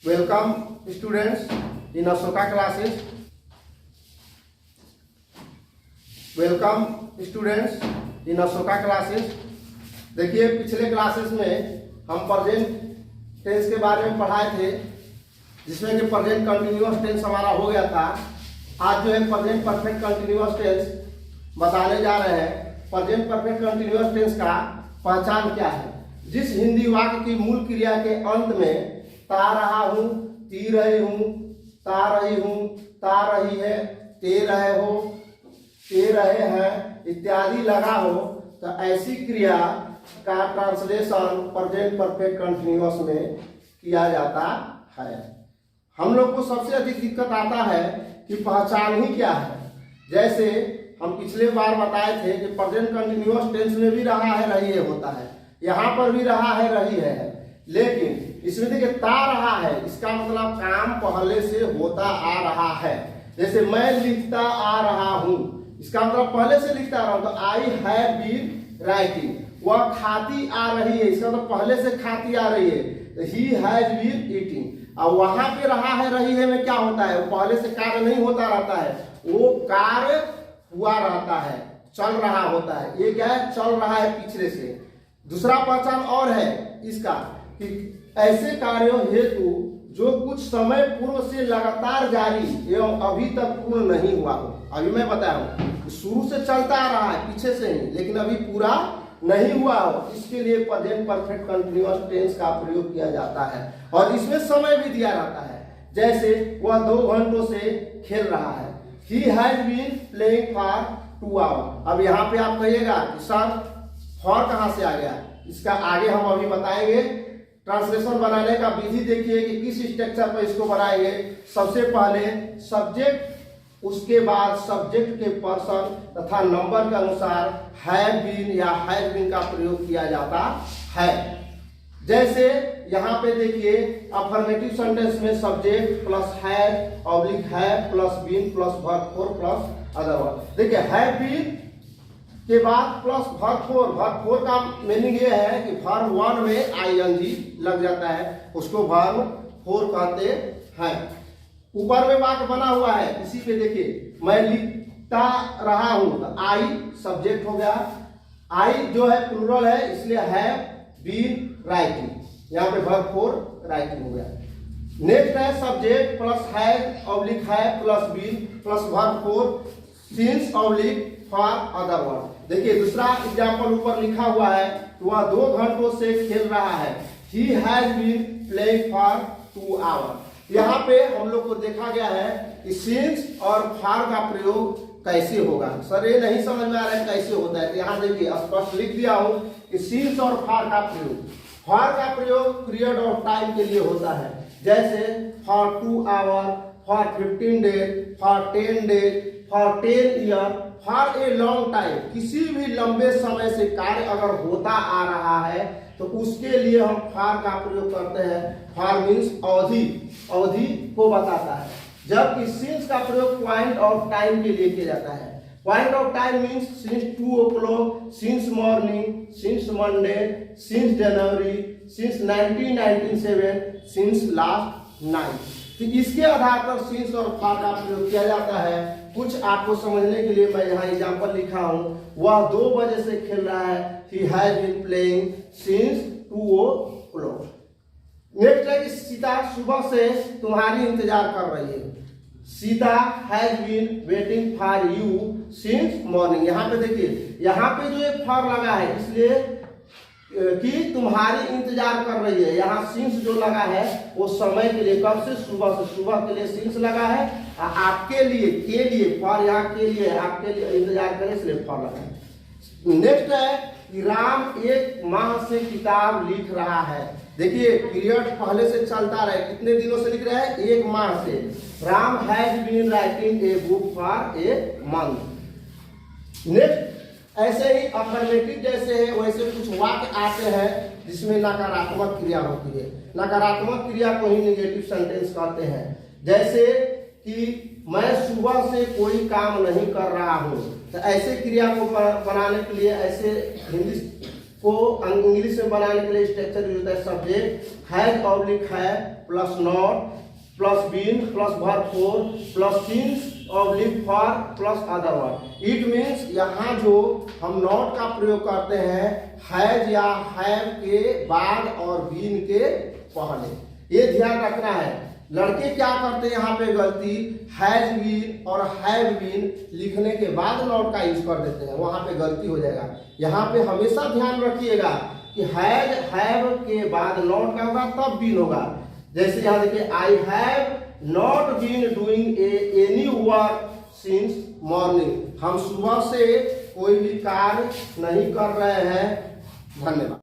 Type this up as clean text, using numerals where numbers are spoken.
Welcome students in Ashoka classes. Welcome students in Ashoka classes. देखिए पिछले classes में हम प्रेजेंट टेंस के बारे में पढ़ाए थे, जिसमें कि प्रेजेंट कंटिन्यूअस टेंस हमारा हो गया था। आज जो है प्रेजेंट परफेक्ट कंटिन्यूअस टेंस बताने जा रहे हैं। प्रेजेंट परफेक्ट कंटिन्यूअस टेंस का पहचान क्या है? जिस हिंदी वाक्य की मूल क्रिया के अंत में ता रहा हूं, ती रही हूं, ता रही हूं, ता रही है, ते रहे हो, ते रहे हैं इत्यादि लगा हो, तो ऐसी क्रिया का ट्रांसलेशन प्रेजेंट परफेक्ट कंटिन्यूअस में किया जाता है। हम लोग को सबसे अधिक दिक्कत आता है कि पहचान ही क्या है। जैसे हम पिछले बार बताए थे कि प्रेजेंट कंटिन्यूअस टेंस में भी रहा है रही है होता है, यहाँ पर भी रहा है रही है, लेकिन इसमें देखिए ता रहा है, इसका मतलब काम पहले से होता आ रहा है। जैसे मैं लिखता आ रहा हूं, इसका मतलब पहले से लिखता आ रहा हूं, तो आई हैव बीन राइटिंग। वह खाती आ रही है, इसका मतलब पहले से खाती आ रही है, तो ही हैज बीन ईटिंग। और वहां पे रहा है रही है में क्या होता है? वो पहले से कार्य नहीं होता रहता है, वो कार्य हुआ रहता है, चल रहा होता है। ये क्या है? चल रहा है पिछले से। दूसरा पहचान और है इसका कि ऐसे कार्यों हेतु जो कुछ समय पूर्व से लगातार जारी एवं अभी तक पूर्ण नहीं हुआ हो। अभी मैं बताया हूं शुरू से चलता आ रहा है पीछे से ही, लेकिन अभी पूरा नहीं हुआ हो, इसके लिए प्रेजेंट परफेक्ट कंटिन्यूअस टेंस का प्रयोग किया जाता है। और इसमें समय भी दिया रहता है। जैसे वह 2 घंटों से खेल रहा है, he has been playing for 2 hour. अब यहाँ पे आप कहिएगा कि सर फॉर कहाँ से आ गया? इसका आगे हम अभी बताएंगे। ट्रांसलेशन बनाने का विधि देखिए कि किस स्ट्रक्चर पर इसको बनाएंगे। सबसे पहले सब्जेक्ट, उसके बाद सब्जेक्ट के पर्सन तथा नंबर के अनुसार हैव बीन या हैज बीन का प्रयोग किया जाता है। जैसे यहाँ पे देखिए अफर्मेटिव सेंटेंस में subject plus have oblique have plus been plus verb four plus other verb. देखिए हैव बीन के बाद plus verb four. Verb four का मीनिंग ये है कि वर्ब 1 में आईएनजी लग जाता है, उसको वर्ब 4 कहते हैं। ऊपर में वाक्य बना हुआ है, इसी पे देखिए मैं लिखता रहा हूं, तो आई सब्जेक्ट हो गया। आई जो है प्लूरल है, इसलिए हैव बीन राइटिंग, यहाँ पे वर्ब 4 राइटिंग हो गया। नेक्स्ट है subject plus have oblique have plus been plus verb 4 since oblique for other verb. देखिए दूसरा एग्जाम्पल ऊपर लिखा हुआ है, वह 2 घंटों से खेल रहा है, he has been playing for 2 hour. यहाँ पे हम लोग को देखा गया है कि सिंस और फॉर का प्रयोग कैसे होगा। सर ये नहीं समझ में आ रहा है कैसे होता है, तो यहाँ देखिए स्पष्ट लिख दिया हूं कि सिंस और फॉर का प्रयोग, फॉर का प्रयोग पीरियड ऑफ टाइम के लिए होता है। जैसे for 2 hour, for 15 days, for 10 days, for 10 year, for a long time. किसी भी लंबे समय से कार्य अगर होता आ रहा है तो उसके लिए हम फॉर का प्रयोग करते हैं। फॉर मीन्स अवधि, अवधि को बताता है, जबकि सिंस का प्रयोग पॉइंट ऑफ टाइम के लिए किया जाता है। Point of time means since 2 o'clock, since morning, since Monday, since January, since 1997, since last night. तो इसके आधार पर सिंस और फॉर का प्रयोग किया जाता है। कुछ आपको समझने के लिए मैं यहाँ एग्जाम्पल लिखा हूँ। वह 2 बजे से खेल रहा है, he has been playing since 2 o'clock। Next है कि सीता सुबह से तुम्हारी इंतजार कर रही है, Sita has been waiting for you since morning. यहाँ पे देखिए, यहाँ पे जो एक फॉर लगा है इसलिए कि तुम्हारी इंतजार कर रही है। यहाँ सिंस जो लगा है वो समय के लिए, कब से? सुबह से। सुबह के लिए सिंस लगा है, आपके लिए के लिए फॉर, यहाँ के लिए आपके लिए इंतजार करें इसलिए फॉर लगा है। नेक्स्ट है कि राम 1 माह से किताब लिख रहा है। देखिए पीरियड पहले से चलता रहे, कितने दिनों से लिख रहा है? 1 माह से। Ram has been writing a book for a month. Next ऐसे ही अफर्मेटिव जैसे है वैसे कुछ वाक्य आते हैं जिसमें नकारात्मक क्रिया होती है। नकारात्मक क्रिया को ही नेगेटिव सेंटेंस कहते हैं। जैसे कि मैं सुबह से कोई काम नहीं कर रहा हूं, तो ऐसे क्रिया को बनाने के लिए ऐसे हिंदी को इंग्लिश में बनाने के लिए स्ट्रक्चर यूज होता है सब्जेक्ट हैज ऑब्लिक है plus not plus been plus verb four plus since oblique for plus other word. It means यहाँ जो हम नॉट का प्रयोग करते हैं हैज या हैव के बाद और बीन के पहले, ये ध्यान रखना है। लड़के क्या करते हैं यहाँ पे गलती, हैज बीन और हैव बीन लिखने के बाद नॉट का यूज कर देते हैं, वहां पे गलती हो जाएगा। यहाँ पे हमेशा ध्यान रखिएगा कि हैज हैव के बाद नॉट का होगा तब बीन होगा। जैसे यहाँ देखिए I have not been doing any work since morning, हम सुबह से कोई भी कार्य नहीं कर रहे हैं। धन्यवाद।